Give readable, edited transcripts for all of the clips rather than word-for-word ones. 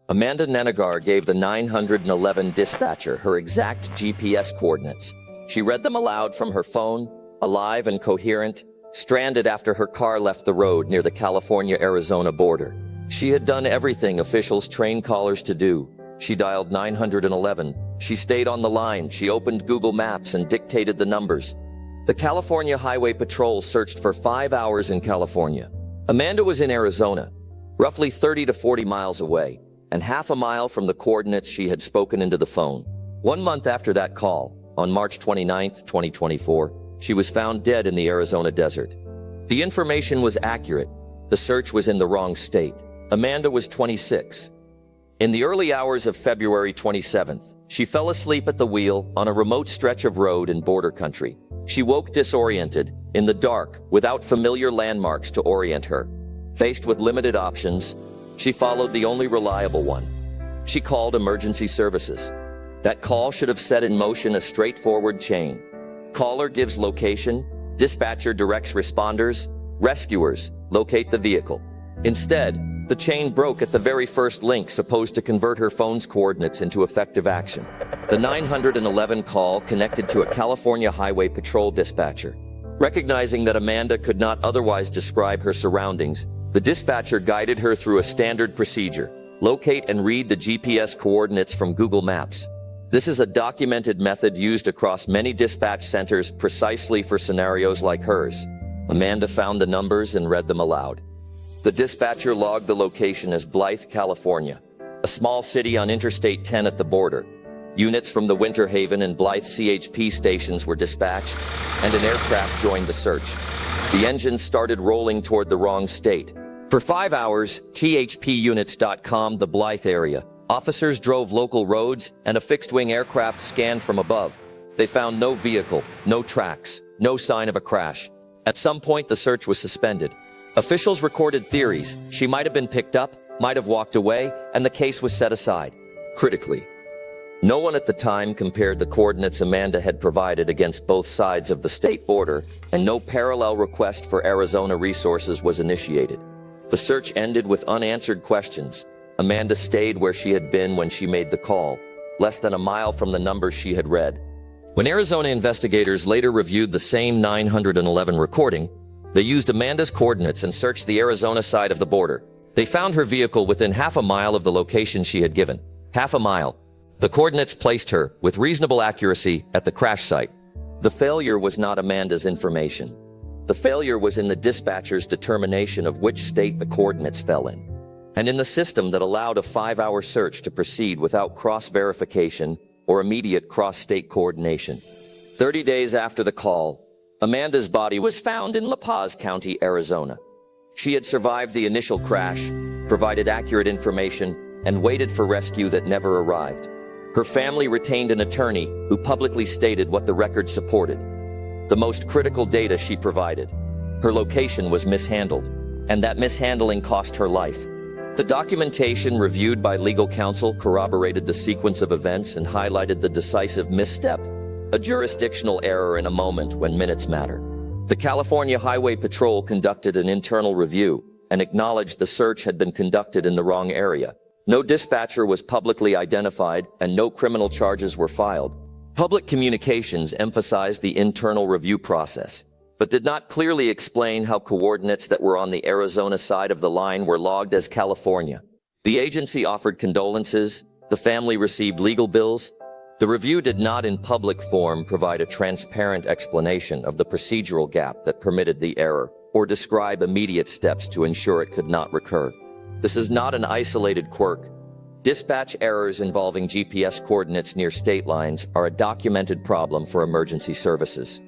Amanda Nenigar gave the 911 dispatcher her exact GPS coordinates. She read them aloud from her phone, alive and coherent, stranded after her car left the road near the California-Arizona border. She had done everything officials train callers to do. She dialed 911. She stayed on the line. She opened Google Maps and dictated the numbers. The California Highway Patrol searched for 5 hours in California. Amanda was in Arizona, roughly 30 to 40 miles away, and half a mile from the coordinates she had spoken into the phone. 1 month after that call, on March 29, 2024, she was found dead in the Arizona desert. The information was accurate. The search was in the wrong state. Amanda was 26. In the early hours of February 27th, she fell asleep at the wheel on a remote stretch of road in border country. She woke disoriented, in the dark, without familiar landmarks to orient her. Faced with limited options, she followed the only reliable one. She called emergency services. That call should have set in motion a straightforward chain. Caller gives location, dispatcher directs responders, rescuers locate the vehicle. Instead, the chain broke at the very first link supposed to convert her phone's coordinates into effective action. The 911 call connected to a California Highway Patrol dispatcher. Recognizing that Amanda could not otherwise describe her surroundings, the dispatcher guided her through a standard procedure: locate and read the GPS coordinates from Google Maps. This is a documented method used across many dispatch centers precisely for scenarios like hers. Amanda found the numbers and read them aloud. The dispatcher logged the location as Blythe, California, a small city on Interstate 10 at the border. Units from the Winter Haven and Blythe CHP stations were dispatched, and an aircraft joined the search. The engines started rolling toward the wrong state. For 5 hours, THPunits.com, the Blythe area, officers drove local roads and a fixed-wing aircraft scanned from above. They found no vehicle, no tracks, no sign of a crash. At some point, the search was suspended. Officials recorded theories. She might have been picked up, might have walked away, and the case was set aside. Critically, no one at the time compared the coordinates Amanda had provided against both sides of the state border, and no parallel request for Arizona resources was initiated. The search ended with unanswered questions. Amanda stayed where she had been when she made the call, less than a mile from the numbers she had read. When Arizona investigators later reviewed the same 911 recording, they used Amanda's coordinates and searched the Arizona side of the border. They found her vehicle within half a mile of the location she had given. Half a mile. The coordinates placed her, with reasonable accuracy, at the crash site. The failure was not Amanda's information. The failure was in the dispatcher's determination of which state the coordinates fell in, and in the system that allowed a 5-hour search to proceed without cross-verification or immediate cross-state coordination. 30 days after the call, Amanda's body was found in Paz County, Arizona. She had survived the initial crash, provided accurate information, and waited for rescue that never arrived. Her family retained an attorney who publicly stated what the record supported. The most critical data she provided: her location was mishandled, and that mishandling cost her life. The documentation reviewed by legal counsel corroborated the sequence of events and highlighted the decisive misstep, a jurisdictional error in a moment when minutes matter. The California Highway Patrol conducted an internal review and acknowledged the search had been conducted in the wrong area. No dispatcher was publicly identified and no criminal charges were filed. Public communications emphasized the internal review process, but did not clearly explain how coordinates that were on the Arizona side of the line were logged as California. The agency offered condolences. The family received legal bills. The review did not in public form provide a transparent explanation of the procedural gap that permitted the error, or describe immediate steps to ensure it could not recur. This is not an isolated quirk. Dispatch errors involving GPS coordinates near state lines are a documented problem for emergency services.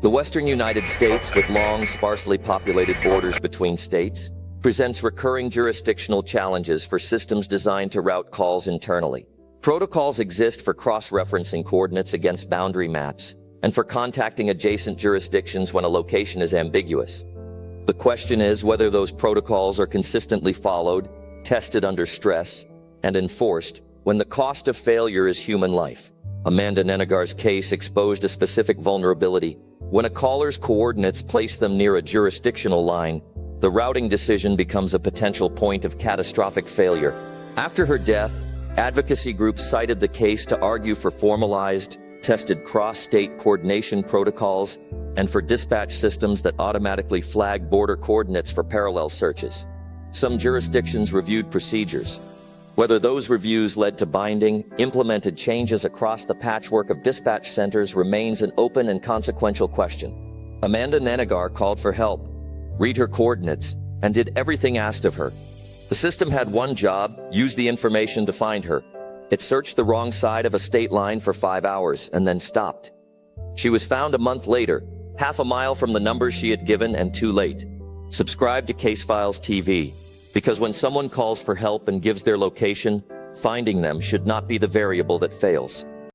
The western United States, with long, sparsely populated borders between states, presents recurring jurisdictional challenges for systems designed to route calls internally. Protocols exist for cross-referencing coordinates against boundary maps, and for contacting adjacent jurisdictions when a location is ambiguous. The question is whether those protocols are consistently followed, tested under stress, and enforced when the cost of failure is human life. Amanda Nenigar's case exposed a specific vulnerability. When a caller's coordinates place them near a jurisdictional line, the routing decision becomes a potential point of catastrophic failure. After her death, advocacy groups cited the case to argue for formalized, tested cross-state coordination protocols and for dispatch systems that automatically flag border coordinates for parallel searches. Some jurisdictions reviewed procedures. Whether those reviews led to binding, implemented changes across the patchwork of dispatch centers remains an open and consequential question. Amanda Nenigar called for help, read her coordinates, and did everything asked of her. The system had one job: use the information to find her. It searched the wrong side of a state line for 5 hours and then stopped. She was found a month later, half a mile from the numbers she had given and too late. Subscribe to Case Files TV, because when someone calls for help and gives their location, finding them should not be the variable that fails.